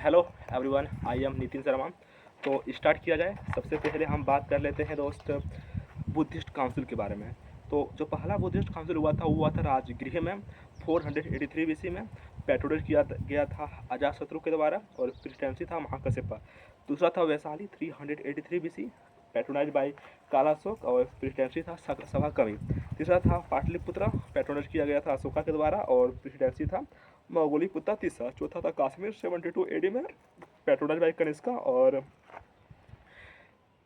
Hello everyone, I am Nitin Sharma. तो start किया जाए। सबसे पहले हम बात कर लेते हैं दोस्त बुद्धिस्ट काउंसिल के बारे में। तो जो पहला बुद्धिस्ट काउंसिल हुआ था वो हुआ था राजगृह में 483 BC में। पैट्रोनेज किया गया था अजातशत्रु के द्वारा और प्रेसिडेंसी था महाकश्यप। दूसरा था Vaishali 383 BC, patronise by Kalashoka और प्रेसिडेंसी था सभा कवि। तीसरा था पाटलिपुत्र, पैट्रोनाइज किया गया था अशोका के द्वारा और प्रेसिडेंसी था मौगुलीपुत्र तीसरा। चौथा था काश्मीर 72 AD में, पैट्रोनाइज बाई कनिष्का और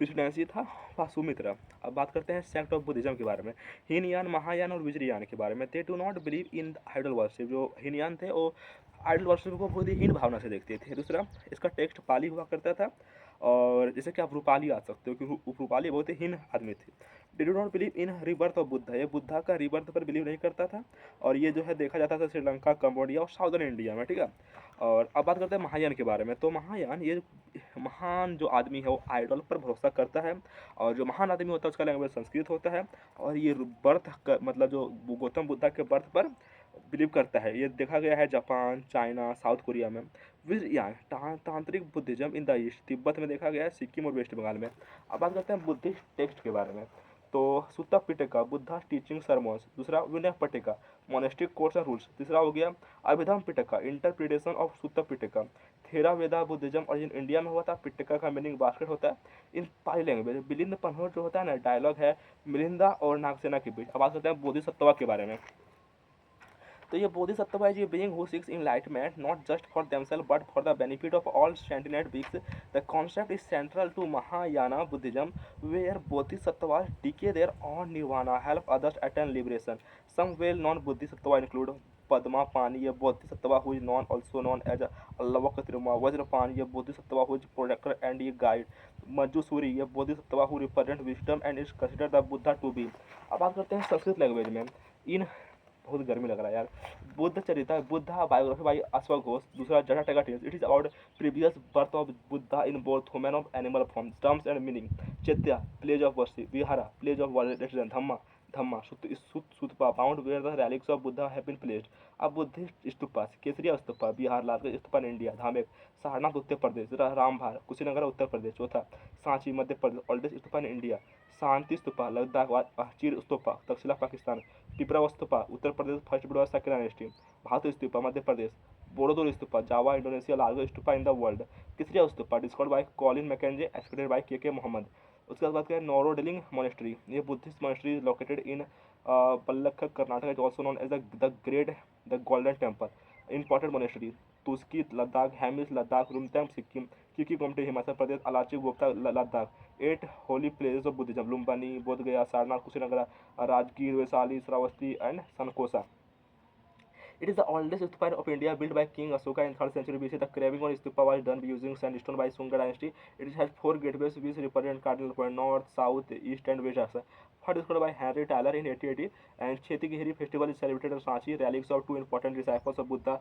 प्रेसिडेंसी था वासुमित्रा। अब बात करते हैं सेक्ट ऑफ बुद्धिज्म के बारे में। हीनयान, महायान और वज्रयान के बारे में। They do not believe in idol worship. जो हीनयान थे वो आइडल वर्शिप को बहुत ही हीन भावना से देखते थे। दूसरा, इसका टेक्स्ट पाली हुआ करता था और जैसे कि आप रूपाली आ सकते हो क्योंकि रूपाली बहुत ही हीन आदमी थे। दे do not believe in rebirth of Buddha. ये बुद्धा का रिबर्थ पर बिलीव नहीं करता था और ये जो है देखा जाता था श्रीलंका, कंबोडिया और साउदर्न इंडिया में, ठीक है। और अब बात करते हैं महायान के बारे में। तो महायान, ये महान जो आदमी है वो आइडल पर भरोसा करता है और जो महान आदमी होता है उसका लैंग्वेज संस्कृत होता है और ये बर्थ मतलब जो गौतम बुद्धा के बर्थ पर बिलीव करता है। ये देखा गया है जापान, चाइना, साउथ कोरिया में। विजयान, तांत्रिक Buddhism in the east, Tibet में देखा गया है, सिक्किम और वेस्ट बंगाल में। अब बात करते हैं बुद्धिस्ट टेक्स्ट के बारे में। तो सुत्ता पिटका, बुद्धा टीचिंग सरमोन्स। दूसरा, Vinaya Pitaka, monastic course and rules. तीसरा हो गया Abhidhamma Pitaka, interpretation of Sutta Pitaka. Theravada Buddhism origin India में हुआ था। पिटका का मीनिंग बास्केट होता है इन पाली लैंग्वेज। मिलिंद पन्होर जो होता है ना, डायलॉग है मिलिंदा और नागसेना के बीच। अब बात करते हैं बोधिसत्वा के बारे में। तो ये बोधिसत्व है, ये being who seeks enlightenment not just for themselves but for the benefit of all sentient beings. The concept is central to Mahayana Buddhism where Bodhisattvas decay their own nirvana, help others attain liberation. Some well-known bodhisattvas include Padma Pani, a bodhisattva who is also known as Avalokiteshvara. Vajrapani, a bodhisattva who is protector and a guide. Manjusuri, a bodhisattva who represents wisdom and is considered the Buddha to be. अब बात करते हैं Sanskrit language में। इन बहुत गर्मी लग रहा है यार। Buddhacharita, Buddha biography by अश्वघोष। दूसरा, Jataka tales, it is about previous birth of Buddha in both human of animal form. Terms and meaning. Chaitya, place of worship. Vihara, place of residence. Dhamma, Dhamma stupa, mound where the relics of Buddha have been placed. अब Buddhist stupa, Kesariya stupa Bihar, Lalganj stupa in India. Dhamek, Sarnath Uttar Pradesh. Ramabhar, Kushinagar Uttar Pradesh. चौथा, Sanchi Madhya Pradesh, oldest stupa in India. Shanti stupa Ladakh. Chir stupa Taxila Pakistan. Piprahwa stupa Uttar Pradesh, first Buddha second dynasty. Bharhut stupa Madhya Pradesh. Borobudur stupa Java Indonesia, largest stupa in the world. Kesariya stupa discovered by Colin Mackenzie, excavated by K Muhammed. उसके बाद बात करें Namdroling monastery. ये Buddhist monastery is located in Palakkad, Karnataka, is also known as the great the golden temple. Important monastery तुस्की लद्दाख, हेमिस लद्दाख, रुमतेंग सिक्किम, किकी गोमटी हिमाचल प्रदेश, अलाची गुप्ता Ladakh. 8 holy places of Buddhism, Lumbini, Bodh Gaya, Sarnath, Kushinagar, Rajgir, Vaishali, Shravasti and Sankasya. It is the oldest stupa of India, built by King Ashoka in 3rd century BC. The carving on stupa was done using sandstone by Sunga dynasty. It has 4 gateways which represent cardinal points north, south, east and west. First discovered by Henry Tyler in 1880, and Chetigiri festival is celebrated in Sanchi. Relics of 2 important disciples of Buddha,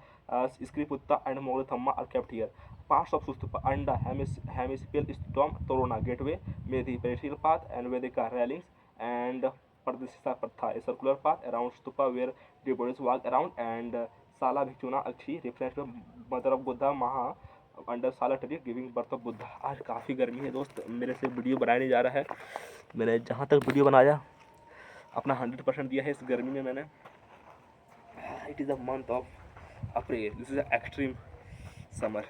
Skriputta and Mogathamma, are kept here. Parts of stupa: Anda, hemisphere, storm, Torona, gateway, Medhi, peripheral path and Vedika railings, and Pradesha Patha, a circular path around stupa where devotees walk around, and Sala Bhikshuna Akshi, reference to mother of Buddha, Maha under sala tree giving birth of Buddha. आज काफ़ी गर्मी है दोस्त, मेरे से video बनाया नहीं जा रहा है। मैंने जहाँ तक वीडियो बनाया अपना 100% दिया है इस गर्मी में मैंने। It is the month of April, this is extreme summer.